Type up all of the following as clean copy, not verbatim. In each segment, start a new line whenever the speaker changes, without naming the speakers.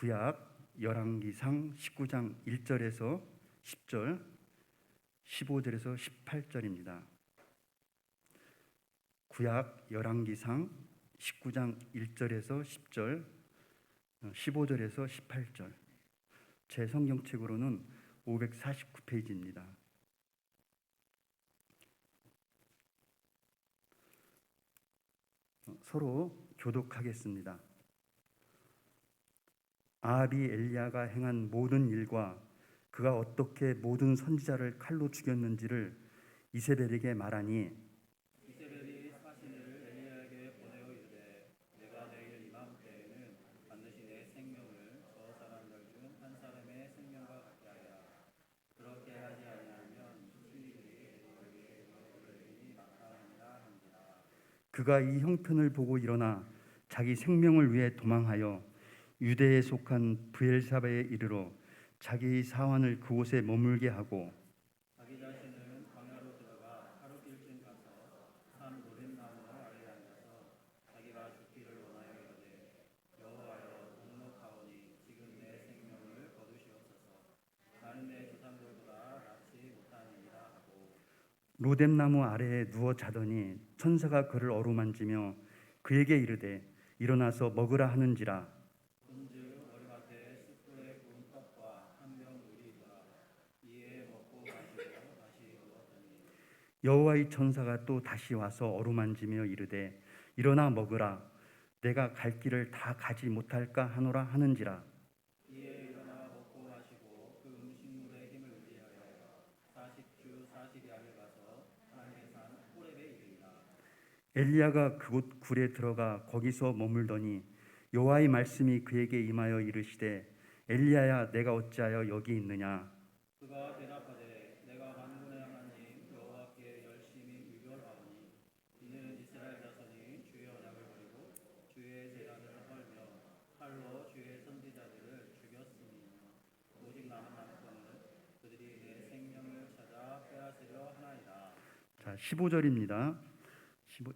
구약 열왕기상 19장 1절에서 10절, 15절에서 18절입니다. 구약 열왕기상 19장 1절에서 10절, 15절에서 18절. 제 성경책으로는 549페이지입니다. 서로 교독하겠습니다. 아합이 엘리야가 행한 모든 일과 그가 어떻게 모든 선지자를 칼로 죽였는지를 이세벨에게 말하니,
이세벨이 사신을 엘리야에게 보내어 이르되 내가 내일 이맘때에는 반드시 내 생명을 저 사람들 중 한 사람의 생명과 같게 하리라. 그렇게 하지 아니하면 신이들이 너에게 너를 나타나니라 한지라.
그가 이 형편을 보고 일어나 자기 생명을 위해 도망하여 유대에 속한 브엘사바에 이르러 자기 사환을 그곳에 머물게 하고,
자기 자신은 광야로 들어가 하루 길쯤 가서 산 로뎀나무 아래에 앉아서 자기가 죽기를 원하여 이르되 여호와여 넉넉하오니 지금 내 생명을 거두시옵소서. 나는 내 조상들보다 낫지 못하니이다 하고
로뎀나무 아래에 누워 자더니 천사가 그를 어루만지며 그에게 이르되 일어나서 먹으라 하는지라.
본즉 머리맡에 10불의 구운 떡과 한 병 물이 있더라. 이에 먹고 마시고 다시 누웠더니
여호와의 천사가 또 다시 와서 어루만지며 이르되 일어나 먹으라. 내가 갈 길을 다 가지 못할까 하노라 하는지라.
이에 일어나 먹고 마시고 그 음식물의 힘을 의지하여 40주 40야를 가서 하나님의 산 호렙에 이르니라.
엘리야가 그곳 굴에 들어가 거기서 머물더니 여호와의 말씀이 그에게 임하여 이르시되 엘리야야 내가 어찌하여 여기 있느냐.
그가 대답하되 내가 만군의 하나님 여호와께 열심히 유별하오니 이는 이스라엘 자손이 주의 언약을 버리고 주의 제단을 헐며 칼로 주의 선지자들을 죽였으니 오직 남은 남편은 그들이 내 생명을 찾아 빼앗으려 하나이다.
자, 15절입니다.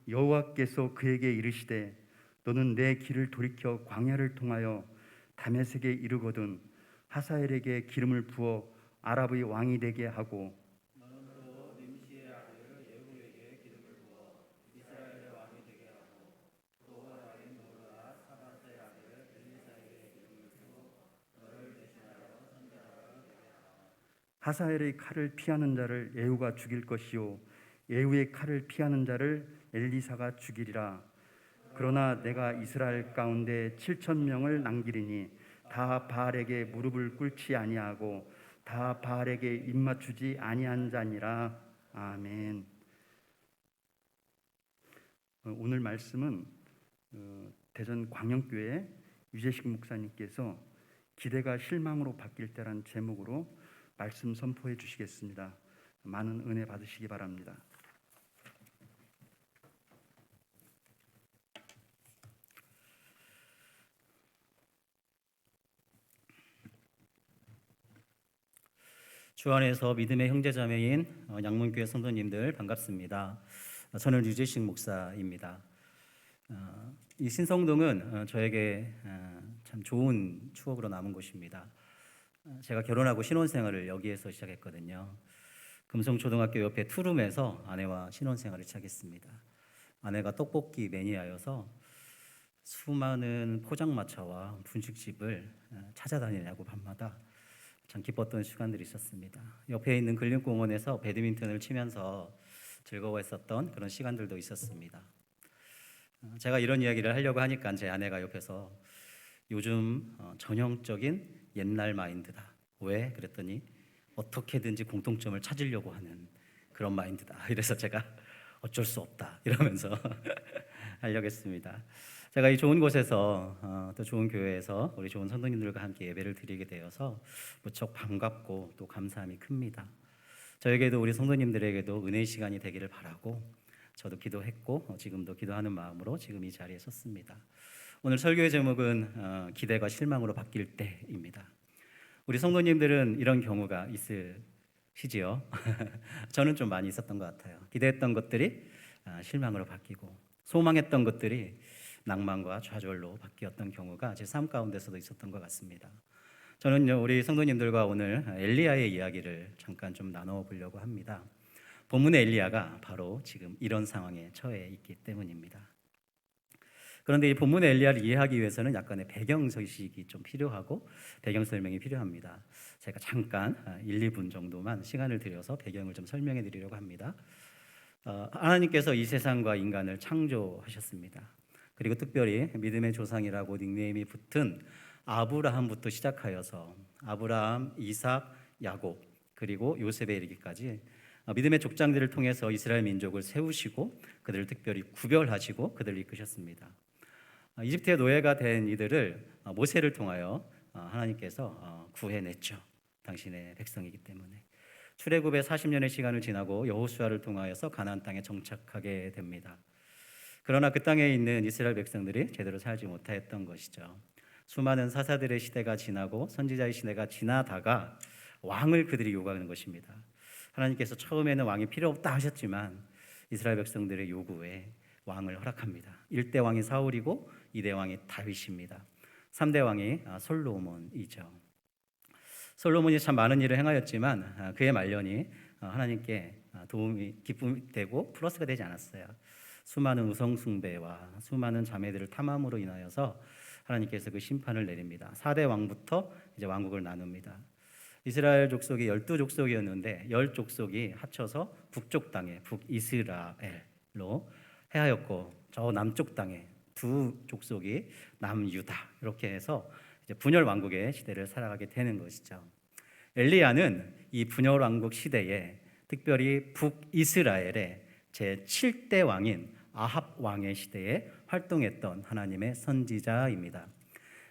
여호와께서 그에게 이르시되 너는 내 길을 돌이켜 광야를 통하여 다메섹에 이르거든 하사엘에게 기름을 부어 아랍의 왕이 되게 하고,
너는 또 nim시의 아들 예후에게 기름을 부어 이스라엘의 왕이 되게 하고 또 왕인 노르와 사밧의 아들 엘리사에게 기름을 부어 너를 대신하여 선지자가 되게 하라.
하사엘의 칼을 피하는 자를 예후가 죽일 것이요 예후의 칼을 피하는 자를 엘리사가 죽이리라. 그러나 내가 이스라엘 가운데 7천 명을 남기리니 다 바알에게 무릎을 꿇지 아니하고 다 바알에게 입맞추지 아니한 자니라. 아멘. 오늘 말씀은 대전 광영교회 유재식 목사님께서 기대가 실망으로 바뀔 때란 제목으로 말씀 선포해 주시겠습니다. 많은 은혜 받으시기 바랍니다.
주 안에서 믿음의 형제자매인 양문교회 성도님들 반갑습니다. 저는 유재식 목사입니다. 이 신성동은 저에게 참 좋은 추억으로 남은 곳입니다. 제가 결혼하고 신혼생활을 여기에서 시작했거든요. 금성초등학교 옆에 투룸에서 아내와 신혼생활을 시작했습니다. 아내가 떡볶이 매니아여서 수많은 포장마차와 분식집을 찾아다니냐고 밤마다 참 기뻤던 시간들이 있었습니다. 옆에 있는 근린공원에서 배드민턴을 치면서 즐거워했었던 그런 시간들도 있었습니다. 제가 이런 이야기를 하려고 하니까 제 아내가 옆에서 요즘 전형적인 옛날 마인드다. 왜? 그랬더니 어떻게든지 공통점을 찾으려고 하는 그런 마인드다. 이래서 제가 어쩔 수 없다 이러면서 하려고 했습니다. 제가 이 좋은 곳에서 또 좋은 교회에서 우리 좋은 성도님들과 함께 예배를 드리게 되어서 무척 반갑고 또 감사함이 큽니다. 저에게도 우리 성도님들에게도 은혜의 시간이 되기를 바라고 저도 기도했고 지금도 기도하는 마음으로 지금 이 자리에 섰습니다. 오늘 설교의 제목은 기대가 실망으로 바뀔 때입니다. 우리 성도님들은 이런 경우가 있으시지요? 저는 좀 많이 있었던 것 같아요. 기대했던 것들이 실망으로 바뀌고 소망했던 것들이 낭만과 좌절로 바뀌었던 경우가 제 삶 가운데서도 있었던 것 같습니다. 저는 우리 성도님들과 오늘 엘리야의 이야기를 잠깐 좀 나눠보려고 합니다. 본문의 엘리야가 바로 지금 이런 상황에 처해 있기 때문입니다. 그런데 이 본문의 엘리야를 이해하기 위해서는 약간의 배경 서식이 좀 필요하고 배경 설명이 필요합니다. 제가 잠깐 1, 2분 정도만 시간을 들여서 배경을 좀 설명해 드리려고 합니다. 하나님께서 이 세상과 인간을 창조하셨습니다. 그리고 특별히 믿음의 조상이라고 닉네임이 붙은 아브라함부터 시작하여서 아브라함, 이삭, 야곱 그리고 요셉에 이르기까지 믿음의 족장들을 통해서 이스라엘 민족을 세우시고 그들을 특별히 구별하시고 그들을 이끄셨습니다. 이집트의 노예가 된 이들을 모세를 통하여 하나님께서 구해냈죠. 당신의 백성이기 때문에. 출애굽의 40년의 시간을 지나고 여호수아를 통하여서 가나안 땅에 정착하게 됩니다. 그러나 그 땅에 있는 이스라엘 백성들이 제대로 살지 못했던 것이죠. 수많은 사사들의 시대가 지나고 선지자의 시대가 지나다가 왕을 그들이 요구하는 것입니다. 하나님께서 처음에는 왕이 필요 없다 하셨지만 이스라엘 백성들의 요구에 왕을 허락합니다. 1대 왕이 사울이고 2대 왕이 다윗입니다. 3대 왕이 솔로몬이죠. 솔로몬이 참 많은 일을 행하였지만 그의 말년이 하나님께 도움이 기쁨이 되고 플러스가 되지 않았어요. 수많은 우상 숭배와 수많은 자매들을 탐함으로 인하여서 하나님께서 그 심판을 내립니다. 4대 왕부터 이제 왕국을 나눕니다. 이스라엘 족속이 12족속이었는데 10족속이 합쳐서 북쪽 땅에 북이스라엘로 해하였고 저 남쪽 땅에 2족속이 남유다 이렇게 해서 이제 분열 왕국의 시대를 살아가게 되는 것이죠. 엘리야는 이 분열 왕국 시대에 특별히 북이스라엘의 제 7대 왕인 아합 왕의 시대에 활동했던 하나님의 선지자입니다.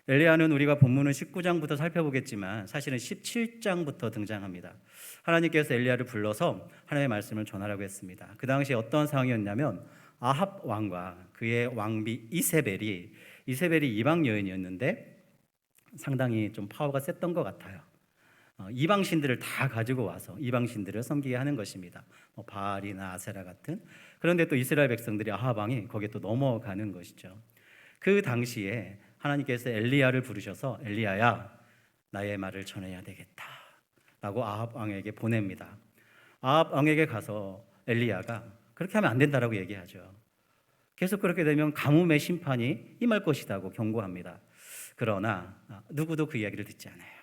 엘리야는 우리가 본문은 19장부터 살펴보겠지만 사실은 17장부터 등장합니다. 하나님께서 엘리야를 불러서 하나님의 말씀을 전하라고 했습니다. 그 당시 어떤 상황이었냐면 아합 왕과 그의 왕비 이세벨이 이방 여인이었는데 상당히 좀 파워가 셌던 것 같아요. 이방 신들을 다 가지고 와서 이방 신들을 섬기게 하는 것입니다. 바알이나 아세라 같은. 그런데 또 이스라엘 백성들이 아합 왕이 거기에 또 넘어가는 것이죠. 그 당시에 하나님께서 엘리야를 부르셔서 엘리야야 나의 말을 전해야 되겠다 라고 아합 왕에게 보냅니다. 아합 왕에게 가서 엘리야가 그렇게 하면 안 된다라고 얘기하죠. 계속 그렇게 되면 가뭄의 심판이 임할 것이라고 경고합니다. 그러나 누구도 그 이야기를 듣지 않아요.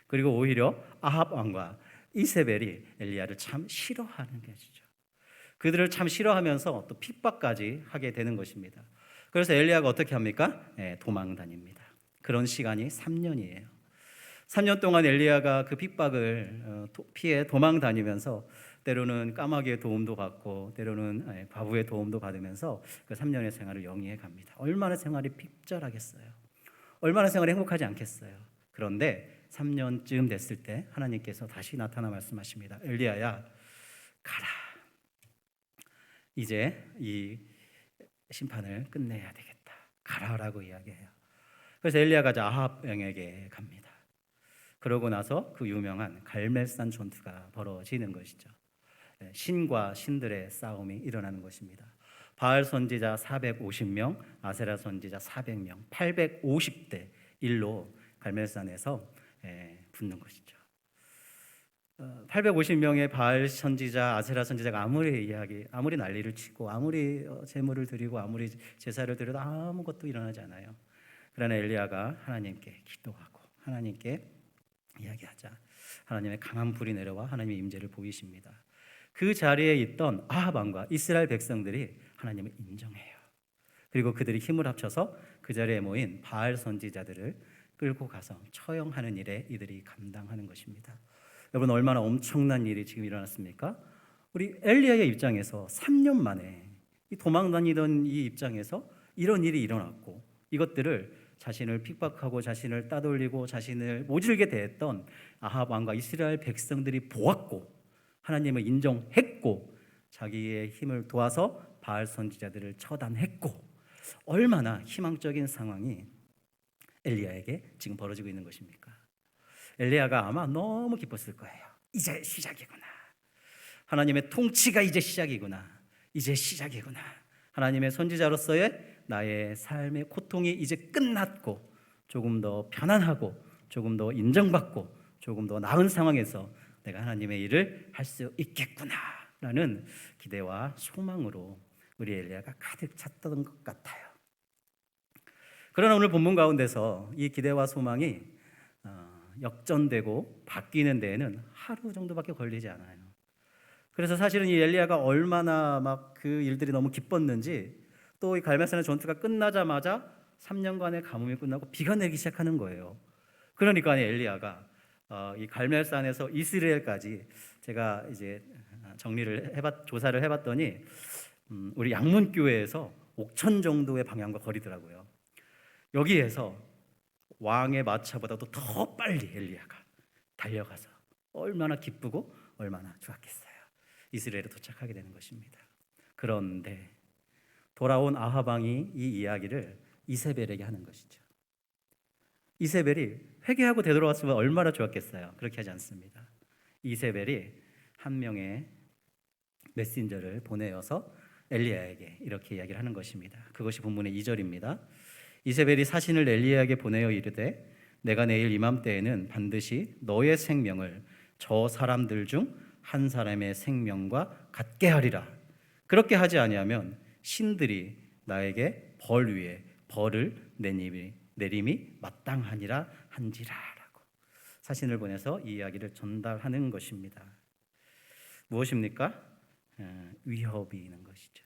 그리고 오히려 아합 왕과 이세벨이 엘리야를 참 싫어하는 것이죠. 그들을 참 싫어하면서 또 핍박까지 하게 되는 것입니다. 그래서 엘리야가 어떻게 합니까? 도망 다닙니다. 그런 시간이 3년이에요. 3년 동안 엘리야가 그 핍박을 피해 도망 다니면서 때로는 까마귀의 도움도 받고 때로는 과부의 도움도 받으면서 그 3년의 생활을 영위해 갑니다. 얼마나 생활이 핍절하겠어요. 얼마나 생활이 행복하지 않겠어요. 그런데 3년쯤 됐을 때 하나님께서 다시 나타나 말씀하십니다. 엘리야야 가라. 이제 이 심판을 끝내야 되겠다. 가라라고 이야기해요. 그래서 엘리야가 아합 왕에게 갑니다. 그러고 나서 그 유명한 갈멜산 전투가 벌어지는 것이죠. 신과 신들의 싸움이 일어나는 것입니다. 바알 선지자 450명, 아세라 선지자 400명, 850대 1로 갈멜산에서 붙는 것이죠. 850명의 바알 선지자, 아세라 선지자가 아무리 난리를 치고 아무리 제물을 드리고 아무리 제사를 드려도 아무것도 일어나지 않아요. 그러나 엘리야가 하나님께 기도하고 하나님께 이야기하자 하나님의 강한 불이 내려와 하나님의 임재를 보이십니다. 그 자리에 있던 아합 왕과 이스라엘 백성들이 하나님을 인정해요. 그리고 그들이 힘을 합쳐서 그 자리에 모인 바알 선지자들을 끌고 가서 처형하는 일에 이들이 감당하는 것입니다. 여러분 얼마나 엄청난 일이 지금 일어났습니까? 우리 엘리야의 입장에서 3년 만에 이 도망 다니던 이 입장에서 이런 일이 일어났고 이것들을 자신을 핍박하고 자신을 따돌리고 자신을 모질게 대했던 아합 왕과 이스라엘 백성들이 보았고 하나님을 인정했고 자기의 힘을 도와서 바알 선지자들을 처단했고 얼마나 희망적인 상황이 엘리야에게 지금 벌어지고 있는 것입니까? 엘리야가 아마 너무 기뻤을 거예요. 이제 시작이구나. 하나님의 통치가 이제 시작이구나. 이제 시작이구나. 하나님의 선지자로서의 나의 삶의 고통이 이제 끝났고 조금 더 편안하고 조금 더 인정받고 조금 더 나은 상황에서 내가 하나님의 일을 할 수 있겠구나라는 기대와 소망으로 우리 엘리야가 가득 찼던 것 같아요. 그러나 오늘 본문 가운데서 이 기대와 소망이 역전되고 바뀌는 데에는 하루 정도밖에 걸리지 않아요. 그래서 사실은 이 엘리야가 얼마나 막 그 일들이 너무 기뻤는지 또 이 갈멜산의 전투가 끝나자마자 3년간의 가뭄이 끝나고 비가 내리기 시작하는 거예요. 그러니까 엘리야가 이 갈멜산에서 이스라엘까지 제가 이제 조사를 해봤더니 우리 양문교회에서 옥천 정도의 방향과 거리더라고요. 여기에서 왕의 마차보다도 더 빨리 엘리야가 달려가서 얼마나 기쁘고 얼마나 좋았겠어요. 이스라엘에 도착하게 되는 것입니다. 그런데 돌아온 아합 왕이 이 이야기를 이세벨에게 하는 것이죠. 이세벨이 회개하고 되돌아왔으면 얼마나 좋았겠어요. 그렇게 하지 않습니다. 이세벨이 한 명의 메신저를 보내어서 엘리야에게 이렇게 이야기를 하는 것입니다. 그것이 본문의 2절입니다. 이세벨이 사신을 엘리야에게 보내어 이르되 내가 내일 이맘때에는 반드시 너의 생명을 저 사람들 중 한 사람의 생명과 같게 하리라. 그렇게 하지 아니하면 신들이 나에게 벌 위에 벌을 내림이 마땅하니라 한지라라고 사신을 보내서 이 이야기를 전달하는 것입니다. 무엇입니까? 위협이 있는 것이죠.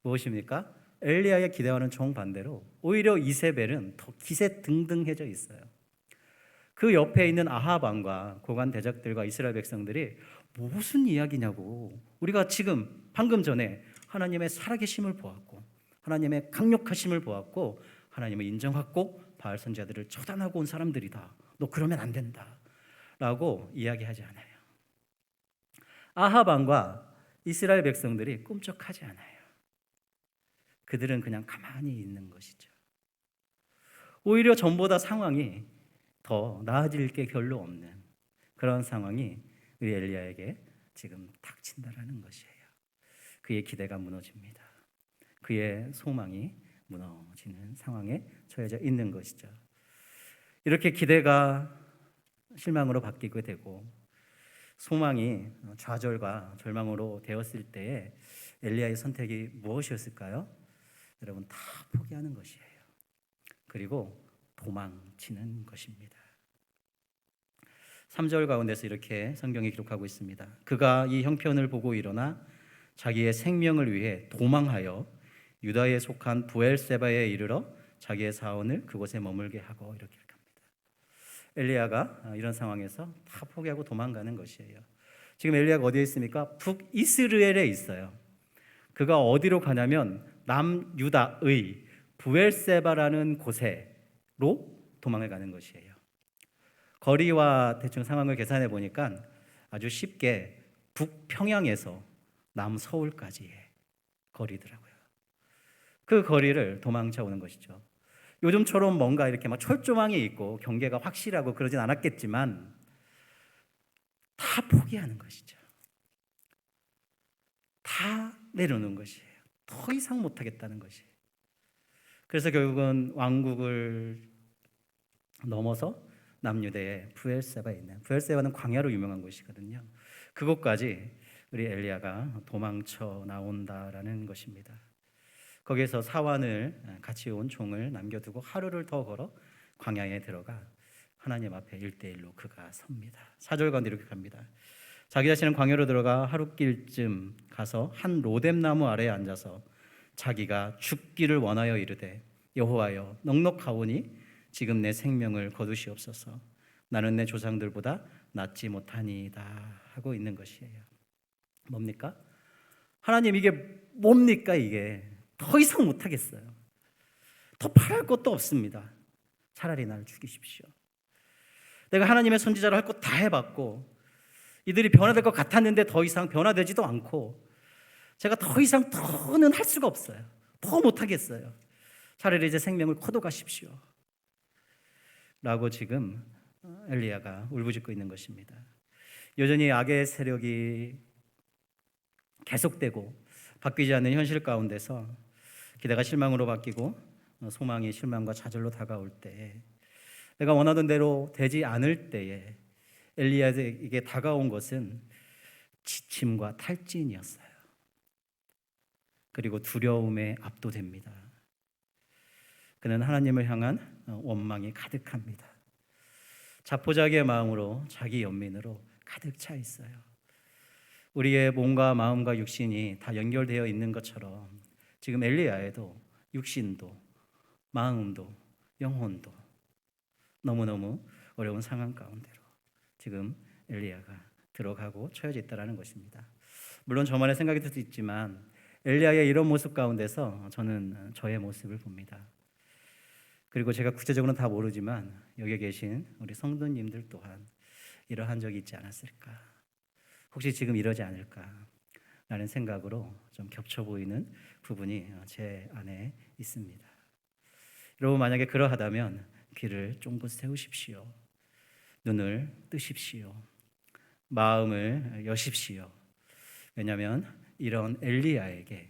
무엇입니까? 엘리야의 기대와는 정반대로 오히려 이세벨은 더 기세등등해져 있어요. 그 옆에 있는 아합 왕과 고관 대적들과 이스라엘 백성들이 무슨 이야기냐고, 우리가 지금 방금 전에 하나님의 살아계심을 보았고 하나님의 강력하심을 보았고 하나님을 인정하고 바알 선지자들을 처단하고 온 사람들이다. 너 그러면 안 된다 라고 이야기하지 않아요. 아합 왕과 이스라엘 백성들이 꿈쩍하지 않아요. 그들은 그냥 가만히 있는 것이죠. 오히려 전보다 상황이 더 나아질 게 별로 없는 그런 상황이 우리 엘리야에게 지금 닥친다라는 것이에요. 그의 기대가 무너집니다. 그의 소망이 무너지는 상황에 처해져 있는 것이죠. 이렇게 기대가 실망으로 바뀌게 되고 소망이 좌절과 절망으로 되었을 때에 엘리야의 선택이 무엇이었을까요? 여러분, 다 포기하는 것이에요. 그리고 도망치는 것입니다. 3절 가운데서 이렇게 성경이 기록하고 있습니다. 그가 이 형편을 보고 일어나 자기의 생명을 위해 도망하여 유다에 속한 부엘세바에 이르러 자기의 사원을 그곳에 머물게 하고 이렇게 합니다. 엘리야가 이런 상황에서 다 포기하고 도망가는 것이에요. 지금 엘리야가 어디에 있습니까? 북이스라엘에 있어요. 그가 어디로 가냐면 남유다의 부엘세바라는 곳에로 도망을 가는 것이에요. 거리와 대충 상황을 계산해 보니까 아주 쉽게 북평양에서 남서울까지의 거리더라고요. 그 거리를 도망쳐 오는 것이죠. 요즘처럼 뭔가 이렇게 막 철조망이 있고 경계가 확실하고 그러진 않았겠지만 다 포기하는 것이죠. 다 내려놓는 것이에요. 더 이상 못하겠다는 것이에요. 그래서 결국은 왕국을 넘어서 남유대의 부엘세바에 있는, 부엘세바는 광야로 유명한 곳이거든요. 그곳까지 우리 엘리야가 도망쳐 나온다라는 것입니다. 거기에서 사환을 같이 온 종을 남겨두고 하루를 더 걸어 광야에 들어가 하나님 앞에 1대1로 그가 섭니다. 4절 가운데 이렇게 갑니다. 자기 자신은 광야로 들어가 하룻길쯤 가서 한 로뎀나무 아래에 앉아서 자기가 죽기를 원하여 이르되 여호와여 넉넉하오니 지금 내 생명을 거두시옵소서. 나는 내 조상들보다 낫지 못하니이다 하고 있는 것이에요. 뭡니까? 하나님, 이게 뭡니까? 이게 더 이상 못하겠어요. 더 바랄 것도 없습니다. 차라리 나를 죽이십시오. 내가 하나님의 선지자로 할 것 다 해봤고 이들이 변화될 것 같았는데 더 이상 변화되지도 않고 제가 더 이상 더는 할 수가 없어요. 더 못하겠어요. 차라리 이제 생명을 거둬가십시오 라고 지금 엘리야가 울부짖고 있는 것입니다. 여전히 악의 세력이 계속되고 바뀌지 않는 현실 가운데서 기대가 실망으로 바뀌고 소망이 실망과 좌절로 다가올 때, 내가 원하던 대로 되지 않을 때에 엘리야에게 다가온 것은 지침과 탈진이었어요. 그리고 두려움에 압도됩니다. 그는 하나님을 향한 원망이 가득합니다. 자포자기의 마음으로, 자기 연민으로 가득 차 있어요. 우리의 몸과 마음과 육신이 다 연결되어 있는 것처럼 지금 엘리야에도 육신도 마음도 영혼도 너무너무 어려운 상황 가운데로 지금 엘리야가 들어가고 처해져 있다는 것입니다. 물론 저만의 생각이 들 수 있지만 엘리야의 이런 모습 가운데서 저는 저의 모습을 봅니다. 그리고 제가 구체적으로는 다 모르지만 여기 계신 우리 성도님들 또한 이러한 적이 있지 않았을까, 혹시 지금 이러지 않을까라는 생각으로 좀 겹쳐 보이는 부분이 제 안에 있습니다. 여러분, 만약에 그러하다면 귀를 쫑긋 세우십시오. 눈을 뜨십시오. 마음을 여십시오. 왜냐하면 이런 엘리야에게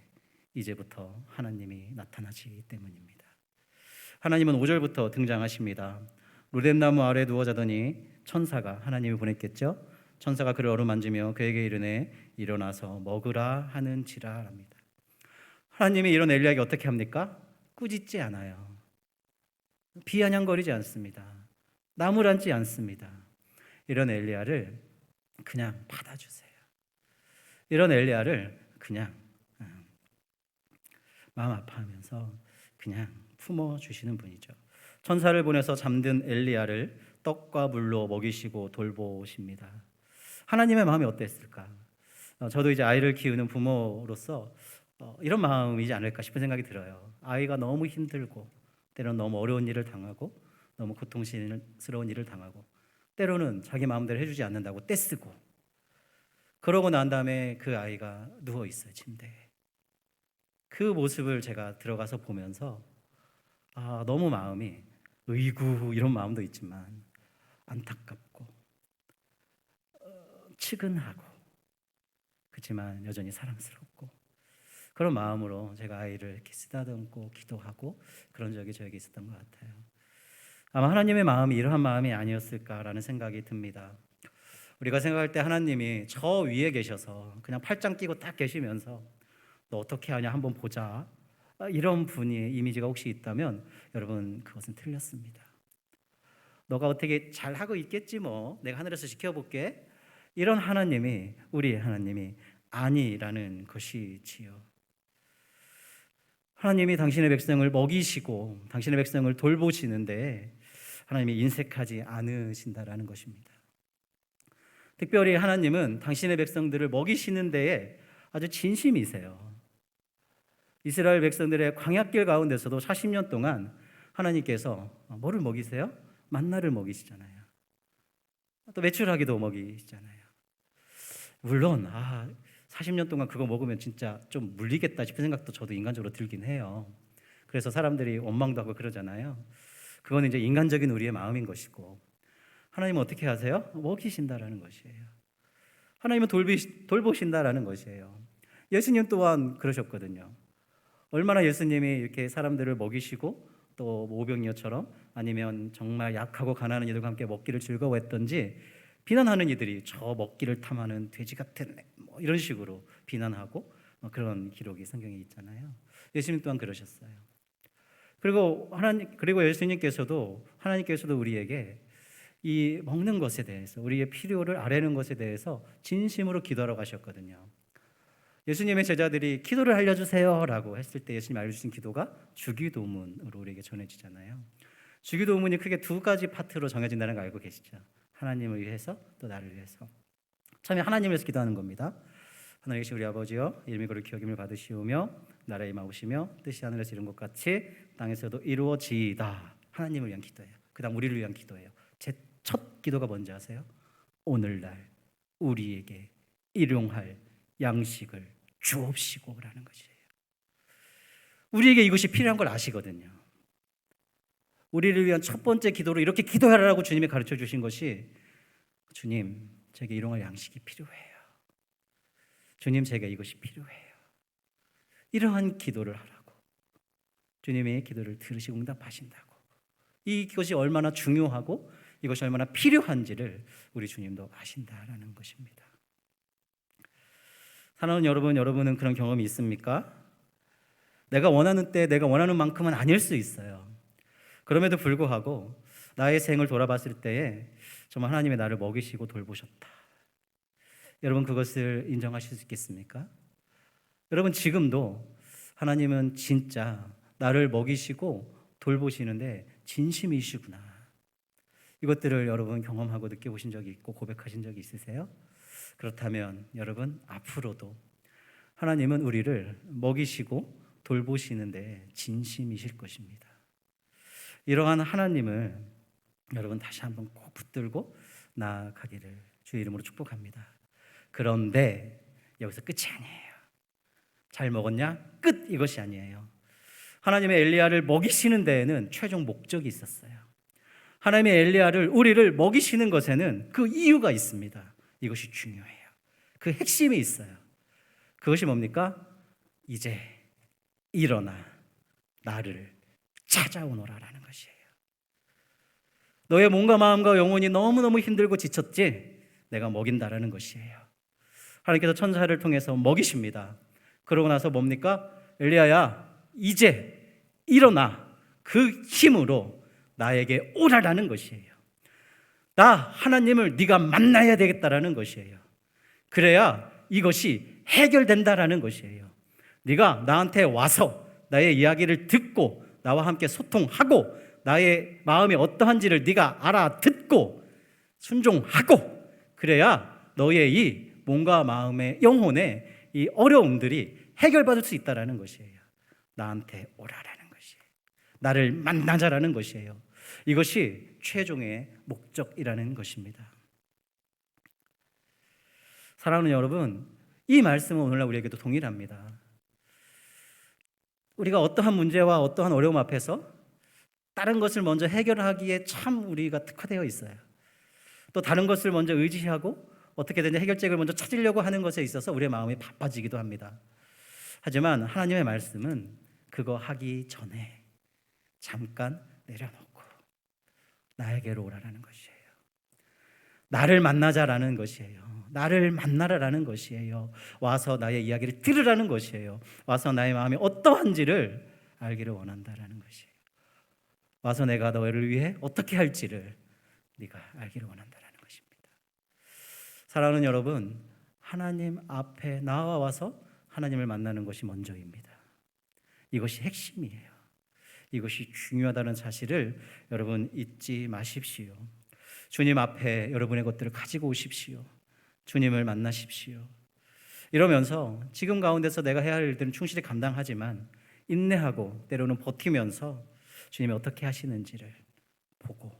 이제부터 하나님이 나타나시기 때문입니다. 하나님은 5절부터 등장하십니다. 로뎀나무 아래 누워 자더니 천사가, 하나님이 보냈겠죠? 천사가 그를 어루만지며 그에게 이르네 일어나서 먹으라 하는지라 합니다. 하나님이 이런 엘리야에게 어떻게 합니까? 꾸짖지 않아요. 비아냥거리지 않습니다. 나무란지 않습니다. 이런 엘리야를 그냥 받아주세요. 이런 엘리야를 그냥 마음 아파하면서 그냥 품어주시는 분이죠. 천사를 보내서 잠든 엘리야를 떡과 물로 먹이시고 돌보십니다. 하나님의 마음이 어땠을까? 저도 이제 아이를 키우는 부모로서 이런 마음이지 않을까 싶은 생각이 들어요. 아이가 너무 힘들고 때로는 너무 어려운 일을 당하고 너무 고통스러운 일을 당하고 때로는 자기 마음대로 해주지 않는다고 떼쓰고, 그러고 난 다음에 그 아이가 누워 있어요, 침대에. 그 모습을 제가 들어가서 보면서 너무 마음이 의구 이런 마음도 있지만 안타깝고 측은하고, 그렇지만 여전히 사랑스럽고, 그런 마음으로 제가 아이를 이렇게 쓰다듬고 기도하고 그런 적이 저에게 있었던 것 같아요. 아마 하나님의 마음이 이러한 마음이 아니었을까라는 생각이 듭니다. 우리가 생각할 때 하나님이 저 위에 계셔서 그냥 팔짱 끼고 딱 계시면서 너 어떻게 하냐 한번 보자, 이런 분의 이미지가 혹시 있다면 여러분, 그것은 틀렸습니다. 너가 어떻게 잘하고 있겠지 뭐, 내가 하늘에서 지켜볼게, 이런 하나님이 우리의 하나님이 아니라는 것이지요. 하나님이 당신의 백성을 먹이시고 당신의 백성을 돌보시는데 하나님이 인색하지 않으신다라는 것입니다. 특별히 하나님은 당신의 백성들을 먹이시는 데에 아주 진심이세요. 이스라엘 백성들의 광야길 가운데서도 40년 동안 하나님께서 뭐를 먹이세요? 만나를 먹이시잖아요. 또 메추라기도 먹이시잖아요. 물론 40년 동안 그거 먹으면 진짜 좀 물리겠다 싶은 생각도 저도 인간적으로 들긴 해요. 그래서 사람들이 원망도 하고 그러잖아요. 그건 이제 인간적인 우리의 마음인 것이고, 하나님은 어떻게 하세요? 먹이신다라는 것이에요. 하나님은 돌보신다라는 것이에요. 예수님 또한 그러셨거든요. 얼마나 예수님이 이렇게 사람들을 먹이시고 또 오병이어처럼 아니면 정말 약하고 가난한 이들과 함께 먹기를 즐거워했던지 비난하는 이들이 저 먹기를 탐하는 돼지 같은 뭐 이런 식으로 비난하고 그런 기록이 성경에 있잖아요. 예수님 또한 그러셨어요. 그리고 예수님께서도 우리에게 이 먹는 것에 대해서, 우리의 필요를 아뢰는 것에 대해서 진심으로 기도하러 가셨거든요. 예수님의 제자들이 기도를 알려주세요라고 했을 때 예수님이 알려주신 기도가 주기도문으로 우리에게 전해지잖아요. 주기도문이 크게 두 가지 파트로 정해진다는 거 알고 계시죠? 하나님을 위해서 또 나를 위해서. 처음에 하나님을 위해서 기도하는 겁니다. 하늘에 계신 우리 아버지여, 이름이 거룩히 여김을 받으시오며 나라에 임하오시며 뜻이 하늘에서 이룬 것 같이 땅에서도 이루어지이다. 하나님을 위한 기도예요. 그 다음 우리를 위한 기도예요. 제 첫 기도가 뭔지 아세요? 오늘날 우리에게 일용할 양식을 주옵시고라는 것이에요. 우리에게 이것이 필요한 걸 아시거든요. 우리를 위한 첫 번째 기도로 이렇게 기도하라고 주님이 가르쳐 주신 것이, 주님, 제게 일용할 양식이 필요해요. 주님, 제게 이것이 필요해요. 이러한 기도를 하라고. 주님이 기도를 들으시고 응답하신다고. 이것이 얼마나 중요하고 이것이 얼마나 필요한지를 우리 주님도 아신다라는 것입니다. 사랑하는 여러분, 여러분은 그런 경험이 있습니까? 내가 원하는 때 내가 원하는 만큼은 아닐 수 있어요. 그럼에도 불구하고 나의 생을 돌아봤을 때에 정말 하나님의 나를 먹이시고 돌보셨다. 여러분 그것을 인정하실 수 있겠습니까? 여러분 지금도 하나님은 진짜 나를 먹이시고 돌보시는데 진심이시구나. 이것들을 여러분 경험하고 느껴보신 적이 있고 고백하신 적이 있으세요? 그렇다면 여러분 앞으로도 하나님은 우리를 먹이시고 돌보시는데 진심이실 것입니다. 이러한 하나님을 여러분 다시 한번 꼭 붙들고 나아가기를 주의 이름으로 축복합니다. 그런데 여기서 끝이 아니에요. 잘 먹었냐? 끝! 이것이 아니에요. 하나님의 엘리야를 먹이시는 데에는 최종 목적이 있었어요. 하나님의 엘리야를 우리를 먹이시는 것에는 그 이유가 있습니다. 이것이 중요해요. 그 핵심이 있어요. 그것이 뭡니까? 이제 일어나 나를 찾아오너라라는 것이에요. 너의 몸과 마음과 영혼이 너무너무 힘들고 지쳤지? 내가 먹인다라는 것이에요. 하나님께서 천사를 통해서 먹이십니다. 그러고 나서 뭡니까? 엘리야야 이제 일어나 그 힘으로 나에게 오라라는 것이에요. 나 하나님을 네가 만나야 되겠다라는 것이에요. 그래야 이것이 해결된다라는 것이에요. 네가 나한테 와서 나의 이야기를 듣고 나와 함께 소통하고 나의 마음이 어떠한지를 네가 알아듣고 순종하고 그래야 너의 이 몸과 마음의 영혼의 이 어려움들이 해결받을 수 있다라는 것이에요. 나한테 오라라는 것이에요. 나를 만나자라는 것이에요. 이것이 최종의 목적이라는 것입니다. 사랑하는 여러분, 이 말씀은 오늘날 우리에게도 동일합니다. 우리가 어떠한 문제와 어떠한 어려움 앞에서 다른 것을 먼저 해결하기에 참 우리가 특화되어 있어요. 또 다른 것을 먼저 의지하고 어떻게든지 해결책을 먼저 찾으려고 하는 것에 있어서 우리의 마음이 바빠지기도 합니다. 하지만 하나님의 말씀은 그거 하기 전에 잠깐 내려놓고 나에게로 오라라는 것이에요. 나를 만나자라는 것이에요. 나를 만나라라는 것이에요. 와서 나의 이야기를 들으라는 것이에요. 와서 나의 마음이 어떠한지를 알기를 원한다라는 것이에요. 와서 내가 너를 위해 어떻게 할지를 네가 알기를 원한다라는 것입니다. 사랑하는 여러분, 하나님 앞에 나와서 하나님을 만나는 것이 먼저입니다. 이것이 핵심이에요. 이것이 중요하다는 사실을 여러분 잊지 마십시오. 주님 앞에 여러분의 것들을 가지고 오십시오. 주님을 만나십시오. 이러면서 지금 가운데서 내가 해야 할 일들은 충실히 감당하지만 인내하고 때로는 버티면서 주님이 어떻게 하시는지를 보고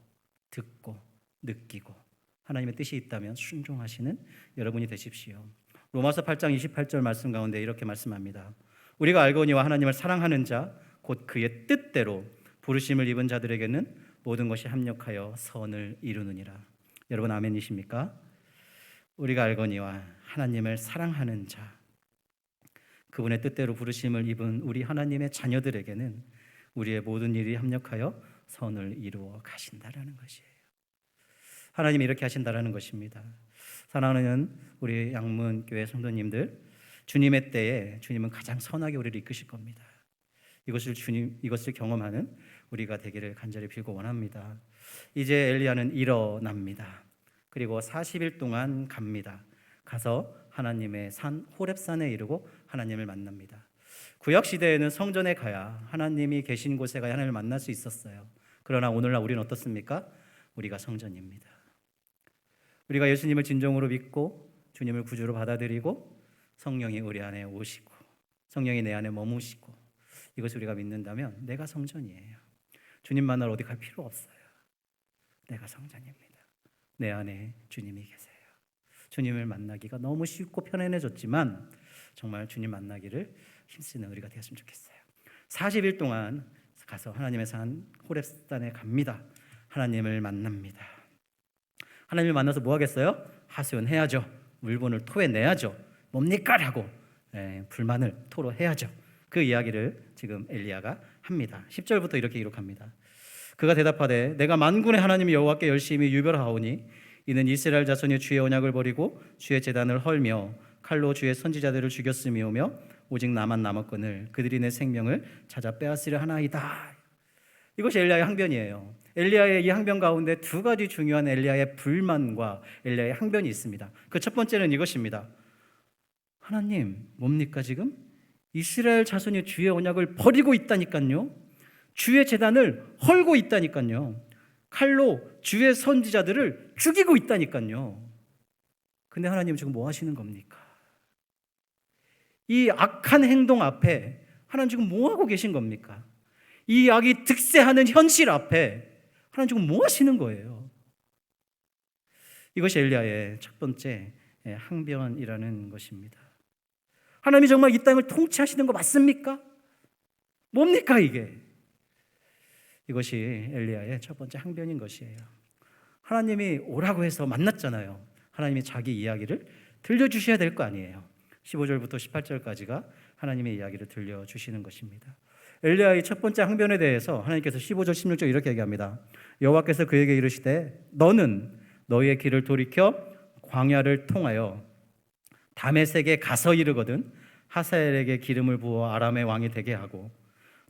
듣고 느끼고 하나님의 뜻이 있다면 순종하시는 여러분이 되십시오. 로마서 8장 28절 말씀 가운데 이렇게 말씀합니다. 우리가 알거니와 하나님을 사랑하는 자 곧 그의 뜻대로 부르심을 입은 자들에게는 모든 것이 합력하여 선을 이루느니라. 여러분 아멘이십니까? 우리가 알거니와 하나님을 사랑하는 자, 그분의 뜻대로 부르심을 입은 우리 하나님의 자녀들에게는 우리의 모든 일이 합력하여 선을 이루어 가신다라는 것이에요. 하나님이 이렇게 하신다라는 것입니다. 사랑하는 우리 양문교회 성도님들, 주님의 때에 주님은 가장 선하게 우리를 이끄실 겁니다. 이것을 경험하는 우리가 되기를 간절히 빌고 원합니다. 이제 엘리야는 일어납니다. 그리고 40일 동안 갑니다. 가서 하나님의 산 호렙산에 이르고 하나님을 만납니다. 구약 시대에는 성전에 가야 하나님이 계신 곳에 가야 하나님을 만날 수 있었어요. 그러나 오늘날 우리는 어떻습니까? 우리가 성전입니다. 우리가 예수님을 진정으로 믿고 주님을 구주로 받아들이고 성령이 우리 안에 오시고 성령이 내 안에 머무시고 이것을 우리가 믿는다면 내가 성전이에요. 주님 만나러 어디 갈 필요 없어요. 내가 성전입니다. 내 안에 주님이 계세요. 주님을 만나기가 너무 쉽고 편안해졌지만 정말 주님 만나기를 힘쓰는 우리가 되었으면 좋겠어요. 40일 동안 가서 하나님의 산 호렙산에 갑니다. 하나님을 만납니다. 하나님을 만나서 뭐 하겠어요? 하소연해야죠. 물분을 토해내야죠. 뭡니까? 라고 불만을 토로해야죠. 그 이야기를 지금 엘리야가 합니다. 10절부터 이렇게 기록합니다. 그가 대답하되 내가 만군의 하나님 여호와께 열심히 유별하오니 이는 이스라엘 자손이 주의 언약을 버리고 주의 제단을 헐며 칼로 주의 선지자들을 죽였음이오며 오직 나만 남았거늘 그들이 내 생명을 찾아 빼앗으려 하나이다. 이것이 엘리야의 항변이에요. 엘리야의 이 항변 가운데 두 가지 중요한 엘리야의 불만과 엘리야의 항변이 있습니다. 그 첫 번째는 이것입니다. 하나님, 뭡니까 지금? 이스라엘 자손이 주의 언약을 버리고 있다니까요. 주의 제단을 헐고 있다니까요. 칼로 주의 선지자들을 죽이고 있다니까요. 근데 하나님 지금 뭐 하시는 겁니까? 이 악한 행동 앞에 하나님 지금 뭐 하고 계신 겁니까? 이 악이 득세하는 현실 앞에 하나님 지금 뭐 하시는 거예요? 이것이 엘리야의 첫 번째 항변이라는 것입니다. 하나님이 정말 이 땅을 통치하시는 거 맞습니까? 뭡니까 이게? 이것이 엘리야의 첫 번째 항변인 것이에요. 하나님이 오라고 해서 만났잖아요. 하나님이 자기 이야기를 들려주셔야 될 거 아니에요. 15절부터 18절까지가 하나님의 이야기를 들려주시는 것입니다. 엘리야의 첫 번째 항변에 대해서 하나님께서 15절 16절 이렇게 얘기합니다. 여호와께서 그에게 이르시되 너는 너희의 길을 돌이켜 광야를 통하여 다메섹에 가서 이르거든 하사엘에게 기름을 부어 아람의 왕이 되게 하고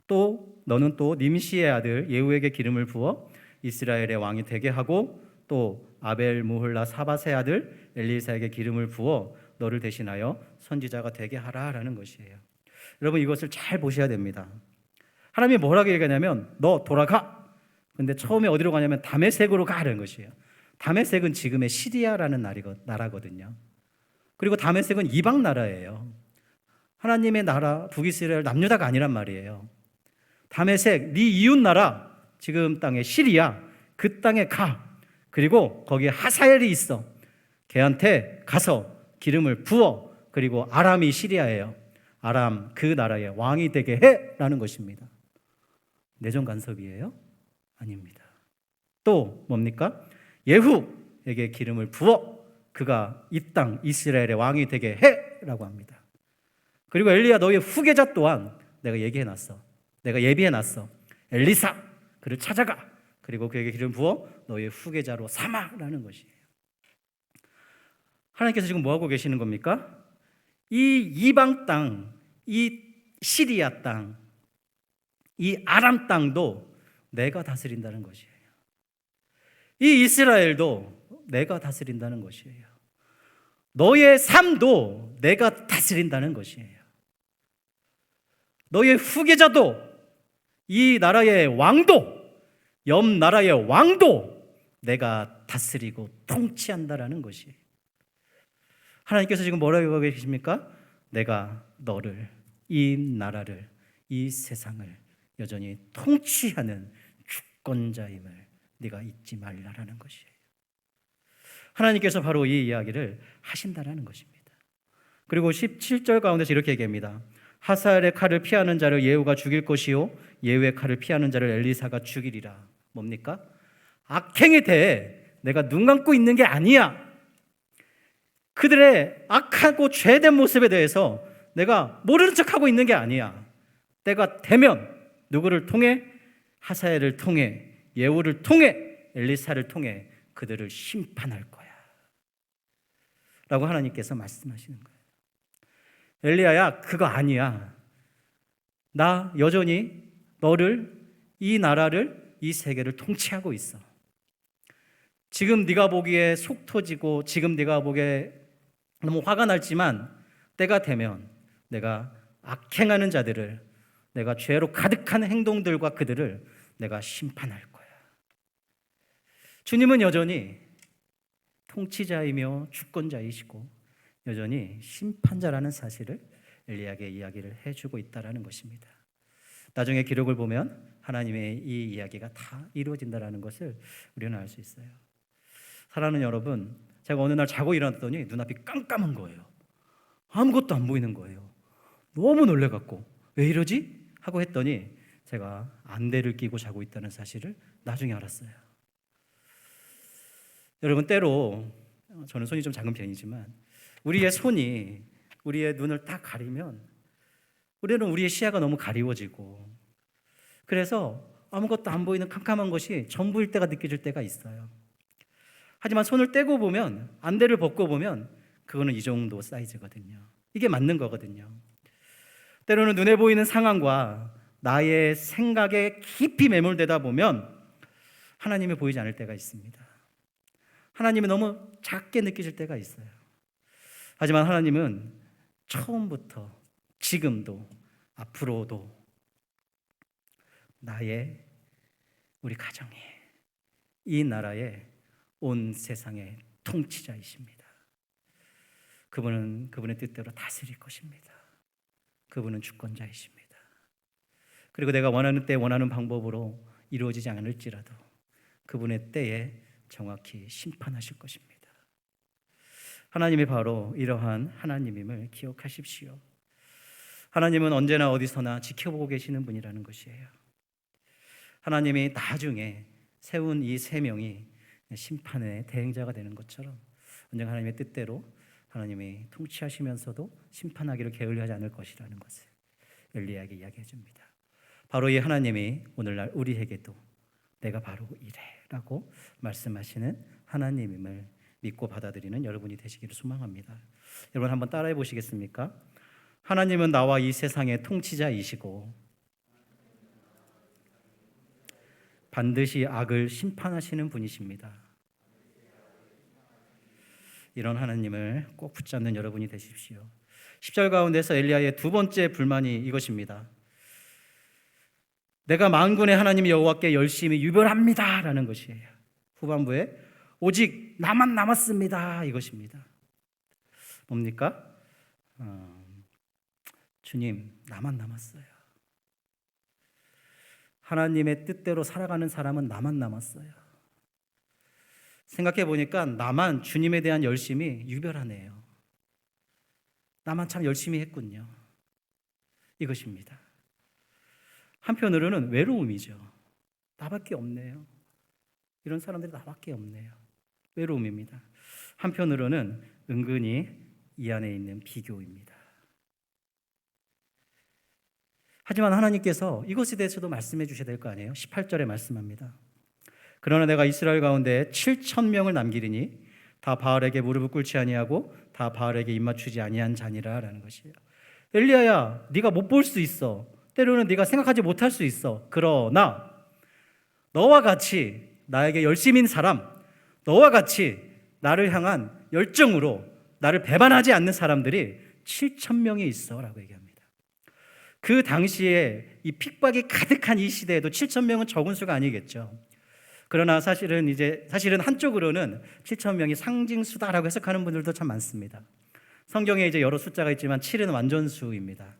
또 너는 또 님시의 아들 예후에게 기름을 부어 이스라엘의 왕이 되게 하고 또 아벨 무홀라 사밧의 아들 엘리사에게 기름을 부어 너를 대신하여 선지자가 되게 하라라는 것이에요. 여러분 이것을 잘 보셔야 됩니다. 하나님이 뭐라고 얘기하냐면 너 돌아가. 근데 처음에 어디로 가냐면 다메섹으로 가라는 것이에요. 다메섹은 지금의 시리아라는 나라거든요. 그리고 다메섹은 이방 나라예요. 하나님의 나라 북이스라엘 남유다가 아니란 말이에요. 다메섹 네 이웃 나라 지금 땅의 시리아 그 땅에 가. 그리고 거기에 하사엘이 있어. 걔한테 가서 기름을 부어. 그리고 아람이 시리아예요. 아람 그 나라의 왕이 되게 해라는 것입니다. 내정 간섭이에요? 아닙니다. 또 뭡니까? 예후에게 기름을 부어 그가 이 땅 이스라엘의 왕이 되게 해라고 합니다. 그리고 엘리야 너의 후계자 또한 내가 얘기해놨어. 내가 예비해놨어. 엘리사 그를 찾아가. 그리고 그에게 기름 부어 너의 후계자로 삼아라는 것이에요. 하나님께서 지금 뭐하고 계시는 겁니까? 이 이방 땅, 이 시리아 땅, 이 아람 땅도 내가 다스린다는 것이에요. 이 이스라엘도 내가 다스린다는 것이에요. 너의 삶도 내가 다스린다는 것이에요. 너의 후계자도 이 나라의 왕도 옆 나라의 왕도 내가 다스리고 통치한다라는 것이에요. 하나님께서 지금 뭐라고 하고 계십니까? 내가 너를, 이 나라를, 이 세상을 여전히 통치하는 주권자임을 네가 잊지 말라라는 것이에요. 하나님께서 바로 이 이야기를 하신다라는 것입니다. 그리고 17절 가운데서 이렇게 얘기합니다. 하사엘의 칼을 피하는 자를 예후가 죽일 것이요 예후의 칼을 피하는 자를 엘리사가 죽이리라. 뭡니까? 악행에 대해 내가 눈 감고 있는 게 아니야. 그들의 악하고 죄된 모습에 대해서 내가 모르는 척하고 있는 게 아니야. 때가 되면 누구를 통해? 하사엘을 통해, 예후를 통해, 엘리사를 통해 그들을 심판할 거야 라고 하나님께서 말씀하시는 거예요. 엘리야야 그거 아니야. 나 여전히 너를, 이 나라를, 이 세계를 통치하고 있어. 지금 네가 보기에 속 터지고 지금 네가 보기에 너무 화가 날지만 때가 되면 내가 악행하는 자들을, 내가 죄로 가득한 행동들과 그들을 내가 심판할 거야. 주님은 여전히 통치자이며 주권자이시고 여전히 심판자라는 사실을 엘리야에게 이야기를 해주고 있다는 것입니다. 나중에 기록을 보면 하나님의 이 이야기가 다 이루어진다는 것을 우리는 알 수 있어요. 사랑하는 여러분, 제가 어느 날 자고 일어났더니 눈앞이 깜깜한 거예요. 아무것도 안 보이는 거예요. 너무 놀래갖고 왜 이러지? 하고 했더니 제가 안대를 끼고 자고 있다는 사실을 나중에 알았어요. 여러분, 때로 저는 손이 좀 작은 편이지만 우리의 손이 우리의 눈을 딱 가리면 우리는 우리의 시야가 너무 가리워지고 그래서 아무것도 안 보이는 캄캄한 것이 전부일 때가 느껴질 때가 있어요. 하지만 손을 떼고 보면, 안대를 벗고 보면 그거는 이 정도 사이즈거든요. 이게 맞는 거거든요. 때로는 눈에 보이는 상황과 나의 생각에 깊이 매몰되다 보면 하나님이 보이지 않을 때가 있습니다. 하나님이 너무 작게 느껴질 때가 있어요. 하지만 하나님은 처음부터 지금도 앞으로도 나의, 우리 가정의, 이 나라의, 온 세상의 통치자이십니다. 그분은 그분의 뜻대로 다스릴 것입니다. 그분은 주권자이십니다. 그리고 내가 원하는 때 원하는 방법으로 이루어지지 않을지라도 그분의 때에 정확히 심판하실 것입니다. 하나님이 바로 이러한 하나님임을 기억하십시오. 하나님은 언제나 어디서나 지켜보고 계시는 분이라는 것이에요. 하나님이 나중에 세운 이 세 명이 심판의 대행자가 되는 것처럼 언젠가 하나님의 뜻대로 하나님이 통치하시면서도 심판하기를 게을리하지 않을 것이라는 것을 엘리야에게 이야기해 줍니다. 바로 이 하나님이 오늘날 우리에게도 내가 바로 이래라고 말씀하시는 하나님임을 믿고 받아들이는 여러분이 되시기를 소망합니다. 여러분 한번 따라해 보시겠습니까? 하나님은 나와 이 세상의 통치자이시고 반드시 악을 심판하시는 분이십니다. 이런 하나님을 꼭 붙잡는 여러분이 되십시오. 10절 가운데서 엘리야의 두 번째 불만이 이것입니다. 내가 만군의 하나님 여호와께 열심히 유별합니다 라는 것이에요. 후반부에 오직 나만 남았습니다 이것입니다. 뭡니까? 주님, 나만 남았어요. 하나님의 뜻대로 살아가는 사람은 나만 남았어요. 생각해 보니까 나만 주님에 대한 열심이 유별하네요. 나만 참 열심히 했군요. 이것입니다. 한편으로는 외로움이죠. 나밖에 없네요. 이런 사람들이 나밖에 없네요. 외로움입니다. 한편으로는 은근히 이 안에 있는 비교입니다. 하지만 하나님께서 이것에 대해서도 말씀해 주셔야 될 거 아니에요? 18절에 말씀합니다. 그러나 내가 이스라엘 가운데 7,000명을 남기리니 다 바알에게 무릎을 꿇지 아니하고 다 바알에게 입맞추지 아니한 자니라 라는 것이에요. 엘리야야, 네가 못 볼 수 있어. 때로는 네가 생각하지 못할 수 있어. 그러나 너와 같이 나에게 열심인 사람, 너와 같이 나를 향한 열정으로 나를 배반하지 않는 사람들이 7,000명이 있어 라고 얘기합니다. 그 당시에 이 핍박이 가득한 이 시대에도 7,000명은 적은 수가 아니겠죠. 그러나 사실은 한쪽으로는 7,000명이 상징수다라고 해석하는 분들도 참 많습니다. 성경에 이제 여러 숫자가 있지만 7은 완전수입니다.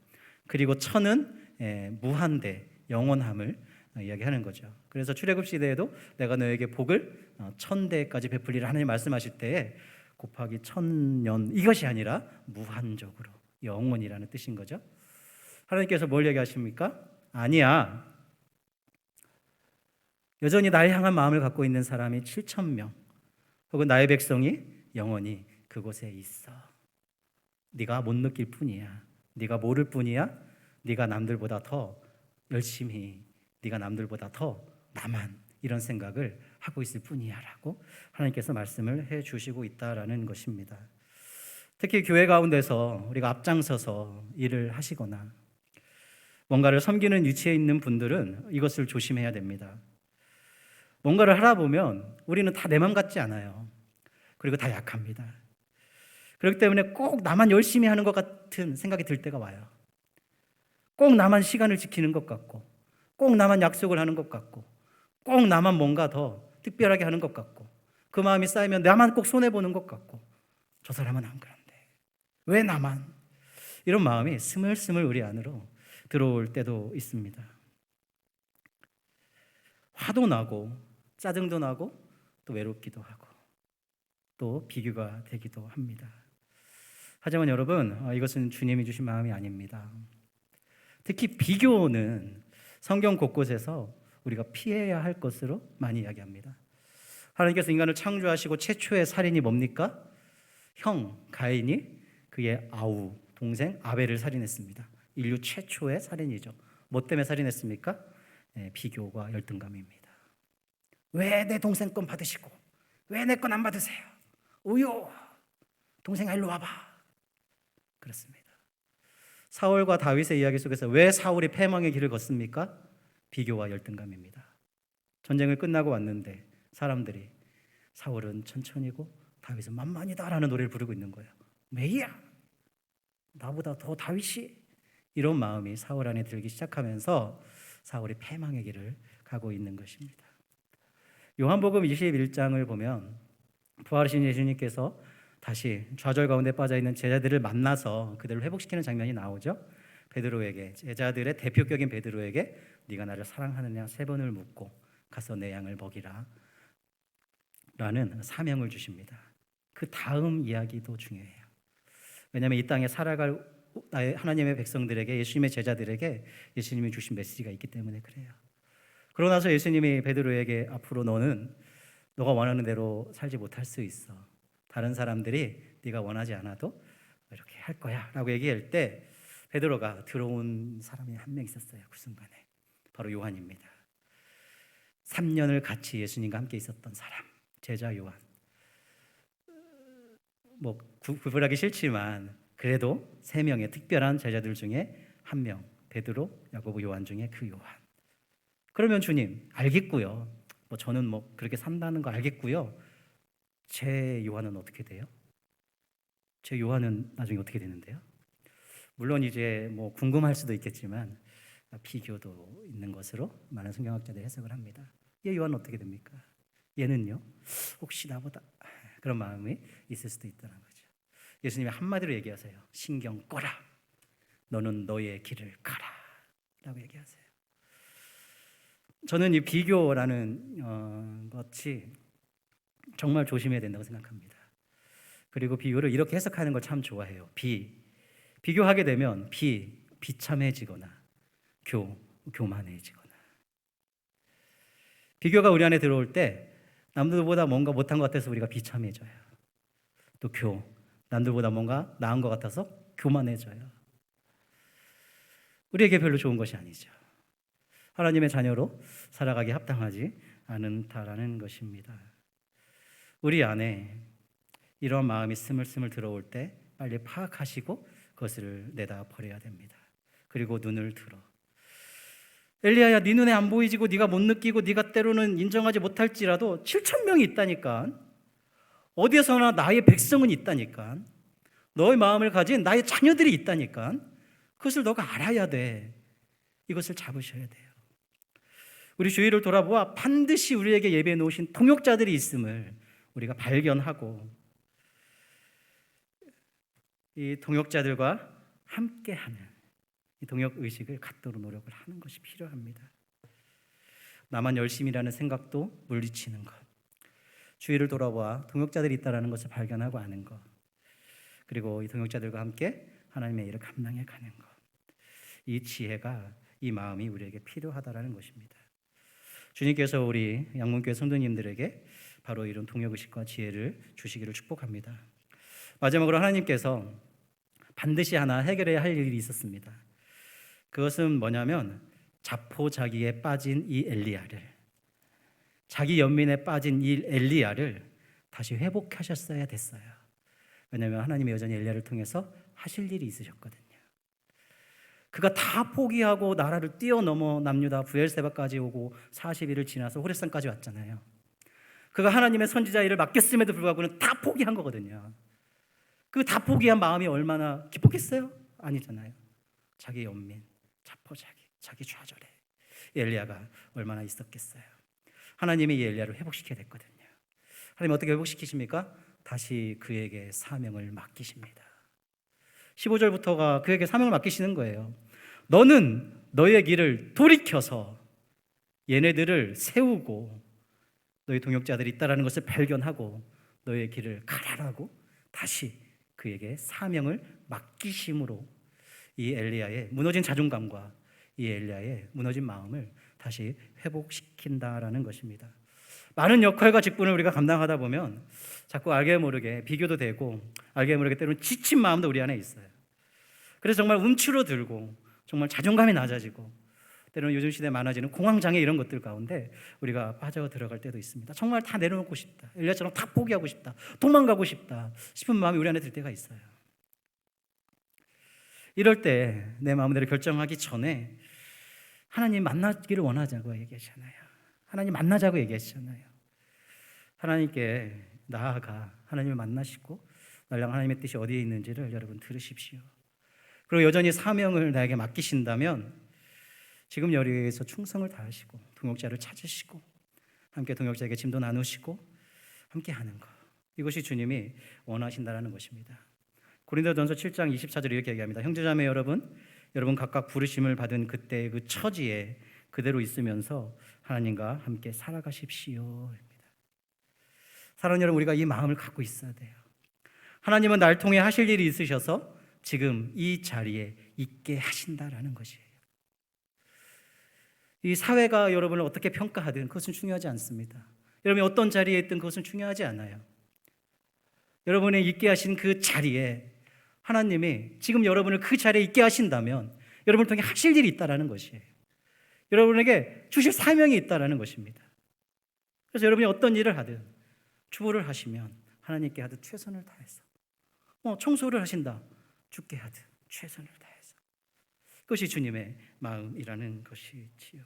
그리고 1,000은 무한대, 영원함을 이야기하는 거죠. 그래서 출애굽 시대에도 내가 너에게 복을 1,000대까지 베풀리라 하나님 말씀하실 때에 곱하기 1,000년 이것이 아니라 무한적으로 영원이라는 뜻인 거죠. 하나님께서 뭘 얘기하십니까? 아니야. 여전히 나를 향한 마음을 갖고 있는 사람이 7,000명 혹은 나의 백성이 영원히 그곳에 있어. 네가 못 느낄 뿐이야. 네가 모를 뿐이야. 네가 남들보다 더 열심히, 네가 남들보다 더 나만 이런 생각을 하고 있을 뿐이야 라고 하나님께서 말씀을 해주시고 있다라는 것입니다. 특히 교회 가운데서 우리가 앞장서서 일을 하시거나 뭔가를 섬기는 위치에 있는 분들은 이것을 조심해야 됩니다. 뭔가를 하다 보면 우리는 다 내 맘 같지 않아요. 그리고 다 약합니다. 그렇기 때문에 꼭 나만 열심히 하는 것 같은 생각이 들 때가 와요. 꼭 나만 시간을 지키는 것 같고, 꼭 나만 약속을 하는 것 같고, 꼭 나만 뭔가 더 특별하게 하는 것 같고, 그 마음이 쌓이면 나만 꼭 손해보는 것 같고, 저 사람은 안 그런데 왜 나만? 이런 마음이 스물스물 우리 안으로 들어올 때도 있습니다. 화도 나고 짜증도 나고 또 외롭기도 하고 또 비교가 되기도 합니다. 하지만 여러분, 이것은 주님이 주신 마음이 아닙니다. 특히 비교는 성경 곳곳에서 우리가 피해야 할 것으로 많이 이야기합니다. 하나님께서 인간을 창조하시고 최초의 살인이 뭡니까? 형 가인이 그의 아우 동생 아벨을 살인했습니다. 인류 최초의 살인이죠. 뭐 때문에 살인했습니까? 비교와 열등감입니다. 왜 내 동생 건 받으시고 왜 내 건 안 받으세요? 우요, 동생아 일로 와봐. 그렇습니다. 사울과 다윗의 이야기 속에서 왜 사울이 패망의 길을 걷습니까? 비교와 열등감입니다. 전쟁을 끝나고 왔는데 사람들이 사울은 천천히고 다윗은 만만이다라는 노래를 부르고 있는 거예요. 왜야? 나보다 더 다윗이? 이런 마음이 사울 안에 들기 시작하면서 사울이 패망의 길을 가고 있는 것입니다. 요한복음 21장을 보면 부활하신 예수님께서 다시 좌절 가운데 빠져있는 제자들을 만나서 그들을 회복시키는 장면이 나오죠. 베드로에게, 제자들의 대표격인 베드로에게 네가 나를 사랑하느냐 3번을 묻고 가서 내 양을 먹이라 라는 사명을 주십니다. 그 다음 이야기도 중요해요. 왜냐하면 이 땅에 살아갈 하나님의 백성들에게, 예수님의 제자들에게 예수님이 주신 메시지가 있기 때문에 그래요. 그러고 나서 예수님이 베드로에게 앞으로 너는 너가 원하는 대로 살지 못할 수 있어. 다른 사람들이 네가 원하지 않아도 이렇게 할 거야 라고 얘기할 때 베드로가 들어온 사람이 한 명 있었어요. 그 순간에 바로 요한입니다. 3년을 같이 예수님과 함께 있었던 사람, 제자 요한. 뭐 구분하기 싫지만 그래도 3명의 특별한 제자들 중에 한 명, 베드로, 야고보, 요한 중에 그 요한. 그러면 주님 알겠고요. 뭐 저는 뭐 그렇게 산다는 거 알겠고요. 제 요한은 어떻게 돼요? 제 요한은 나중에 어떻게 되는데요? 물론 이제 뭐 궁금할 수도 있겠지만 비교도 있는 것으로 많은 성경학자들이 해석을 합니다. 얘 요한은 어떻게 됩니까? 얘는요? 혹시 나보다 그런 마음이 있을 수도 있다는 거죠. 예수님이 한마디로 얘기하세요. 신경 꺼라. 너는 너의 길을 가라 라고 얘기하세요. 저는 이 비교라는 것이 정말 조심해야 된다고 생각합니다. 그리고 비교를 이렇게 해석하는 걸 참 좋아해요. 비교하게 되면 비참해지거나 교만해지거나. 비교가 우리 안에 들어올 때 남들보다 뭔가 못한 것 같아서 우리가 비참해져요. 또 남들보다 뭔가 나은 것 같아서 교만해져요. 우리에게 별로 좋은 것이 아니죠. 하나님의 자녀로 살아가기 합당하지 않다라는 것입니다. 우리 안에 이런 마음이 스물스물 들어올 때 빨리 파악하시고 그것을 내다 버려야 됩니다. 그리고 눈을 들어. 엘리야야, 네 눈에 안 보이지고 네가 못 느끼고 네가 때로는 인정하지 못할지라도 7,000명이 있다니까. 어디에서나 나의 백성은 있다니까. 너의 마음을 가진 나의 자녀들이 있다니까. 그것을 너가 알아야 돼. 이것을 잡으셔야 돼요. 우리 주위를 돌아보아 반드시 우리에게 예배해 놓으신 동역자들이 있음을 우리가 발견하고 이 동역자들과 함께하는 이 동역의식을 갖도록 노력을 하는 것이 필요합니다. 나만 열심히라는 생각도 물리치는 것, 주위를 돌아보아 동역자들이 있다는 것을 발견하고 아는 것, 그리고 이 동역자들과 함께 하나님의 일을 감당해 가는 것, 이 지혜가, 이 마음이 우리에게 필요하다는 것입니다. 주님께서 우리 양문교회 성도님들에게 바로 이런 동역의식과 지혜를 주시기를 축복합니다. 마지막으로 하나님께서 반드시 하나 해결해야 할 일이 있었습니다. 그것은 뭐냐면 자포자기에 빠진 이 엘리야를, 자기 연민에 빠진 이 엘리야를 다시 회복하셨어야 됐어요. 왜냐하면 하나님이 여전히 엘리야를 통해서 하실 일이 있으셨거든요. 그가 다 포기하고 나라를 뛰어넘어 남유다 브엘세바까지 오고 40일을 지나서 호렙산까지 왔잖아요. 그가 하나님의 선지자 일을 맡겼음에도 불구하고는 다 포기한 거거든요. 그 다 포기한 마음이 얼마나 기뻤겠어요? 아니잖아요. 자기 연민, 자포자기, 자기 좌절에 엘리야가 얼마나 있었겠어요. 하나님이 이 엘리야를 회복시켜야 됐거든요. 하나님 어떻게 회복시키십니까? 다시 그에게 사명을 맡기십니다. 15절부터가 그에게 사명을 맡기시는 거예요. 너는 너의 길을 돌이켜서 얘네들을 세우고 너의 동역자들이 있다는 것을 발견하고 너의 길을 가라라고 다시 그에게 사명을 맡기심으로 이 엘리야의 무너진 자존감과 이 엘리야의 무너진 마음을 다시 회복시킨다라는 것입니다. 많은 역할과 직분을 우리가 감당하다 보면 자꾸 알게 모르게 비교도 되고 알게 모르게 때로는 지친 마음도 우리 안에 있어요. 그래서 정말 움츠러들고 정말 자존감이 낮아지고 때로는 요즘 시대에 많아지는 공황장애 이런 것들 가운데 우리가 빠져 들어갈 때도 있습니다. 정말 다 내려놓고 싶다, 엘리야처럼 다 포기하고 싶다, 도망가고 싶다 싶은 마음이 우리 안에 들 때가 있어요. 이럴 때 내 마음대로 결정하기 전에 하나님 만나기를 원하자고 얘기하잖아요. 하나님 만나자고 얘기하시잖아요. 하나님께 나아가 하나님을 만나시고 나랑 하나님의 뜻이 어디에 있는지를 여러분 들으십시오. 그리고 여전히 사명을 나에게 맡기신다면 지금 여기에서 충성을 다하시고 동역자를 찾으시고 함께 동역자에게 짐도 나누시고 함께 하는 것, 이것이 주님이 원하신다라는 것입니다. 고린도전서 7장 24절에 이렇게 얘기합니다. 형제자매 여러분 각각 부르심을 받은 그때의 그 처지에 그대로 있으면서 하나님과 함께 살아가십시오. 사랑하는 여러분, 우리가 이 마음을 갖고 있어야 돼요. 하나님은 날 통해 하실 일이 있으셔서 지금 이 자리에 있게 하신다라는 것이에요. 이 사회가 여러분을 어떻게 평가하든 그것은 중요하지 않습니다. 여러분이 어떤 자리에 있든 그것은 중요하지 않아요. 여러분이 있게 하신 그 자리에 하나님이 지금 여러분을 그 자리에 있게 하신다면 여러분을 통해 하실 일이 있다라는 것이에요. 여러분에게 주실 사명이 있다라는 것입니다. 그래서 여러분이 어떤 일을 하든 주부를 하시면 하나님께 하듯 최선을 다해서, 청소를 하신다, 주께 하듯 최선을 다해서, 그것이 주님의 마음이라는 것이지요.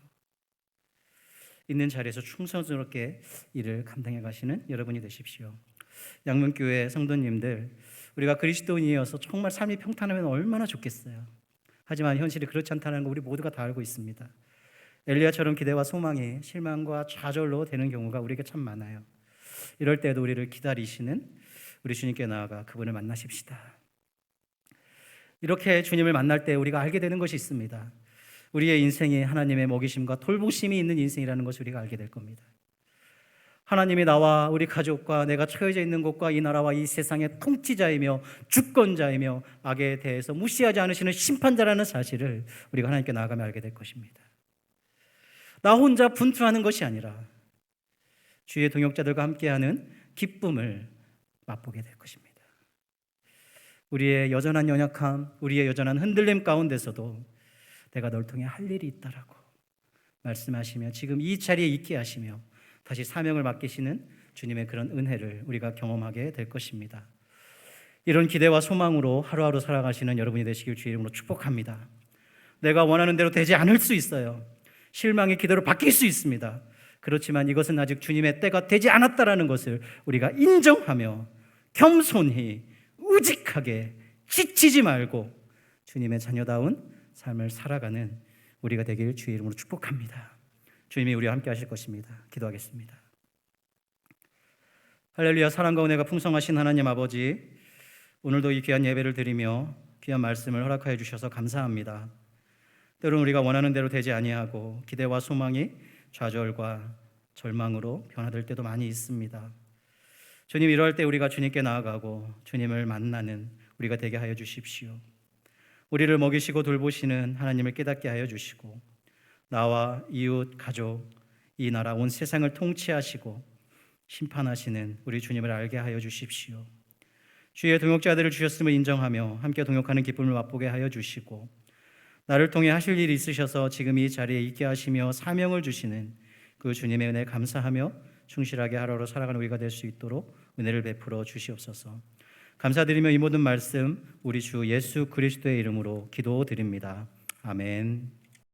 있는 자리에서 충성스럽게 일을 감당해 가시는 여러분이 되십시오. 양문교회 성도님들, 우리가 그리스도인이어서 정말 삶이 평탄하면 얼마나 좋겠어요. 하지만 현실이 그렇지 않다는 거 우리 모두가 다 알고 있습니다. 엘리야처럼 기대와 소망이 실망과 좌절로 되는 경우가 우리에게 참 많아요. 이럴 때도 우리를 기다리시는 우리 주님께 나아가 그분을 만나십시다. 이렇게 주님을 만날 때 우리가 알게 되는 것이 있습니다. 우리의 인생이 하나님의 먹이심과 돌보심이 있는 인생이라는 것을 우리가 알게 될 겁니다. 하나님이 나와 우리 가족과 내가 처해져 있는 곳과 이 나라와 이 세상의 통치자이며 주권자이며 악에 대해서 무시하지 않으시는 심판자라는 사실을 우리가 하나님께 나아가며 알게 될 것입니다. 나 혼자 분투하는 것이 아니라 주의 동역자들과 함께하는 기쁨을 맛보게 될 것입니다. 우리의 여전한 연약함, 우리의 여전한 흔들림 가운데서도 내가 널 통해 할 일이 있다라고 말씀하시며 지금 이 자리에 있게 하시며 다시 사명을 맡기시는 주님의 그런 은혜를 우리가 경험하게 될 것입니다. 이런 기대와 소망으로 하루하루 살아가시는 여러분이 되시길 주의 이름으로 축복합니다. 내가 원하는 대로 되지 않을 수 있어요. 실망의 기대로 바뀔 수 있습니다. 그렇지만 이것은 아직 주님의 때가 되지 않았다라는 것을 우리가 인정하며 겸손히 우직하게 지치지 말고 주님의 자녀다운 삶을 살아가는 우리가 되길 주의 이름으로 축복합니다. 주님이 우리와 함께 하실 것입니다. 기도하겠습니다. 할렐루야. 사랑과 은혜가 풍성하신 하나님 아버지, 오늘도 이 귀한 예배를 드리며 귀한 말씀을 허락하여 주셔서 감사합니다. 때로는 우리가 원하는 대로 되지 아니하고 기대와 소망이 좌절과 절망으로 변화될 때도 많이 있습니다. 주님, 이럴 때 우리가 주님께 나아가고 주님을 만나는 우리가 되게 하여 주십시오. 우리를 먹이시고 돌보시는 하나님을 깨닫게 하여 주시고 나와 이웃, 가족, 이 나라 온 세상을 통치하시고 심판하시는 우리 주님을 알게 하여 주십시오. 주의 동역자들을 주셨음을 인정하며 함께 동역하는 기쁨을 맛보게 하여 주시고 나를 통해 하실 일이 있으셔서 지금 이 자리에 있게 하시며 사명을 주시는 그 주님의 은혜 감사하며 충실하게 하루하루 살아가는 우리가 될 수 있도록 은혜를 베풀어 주시옵소서. 감사드리며 이 모든 말씀 우리 주 예수 그리스도의 이름으로 기도드립니다. 아멘.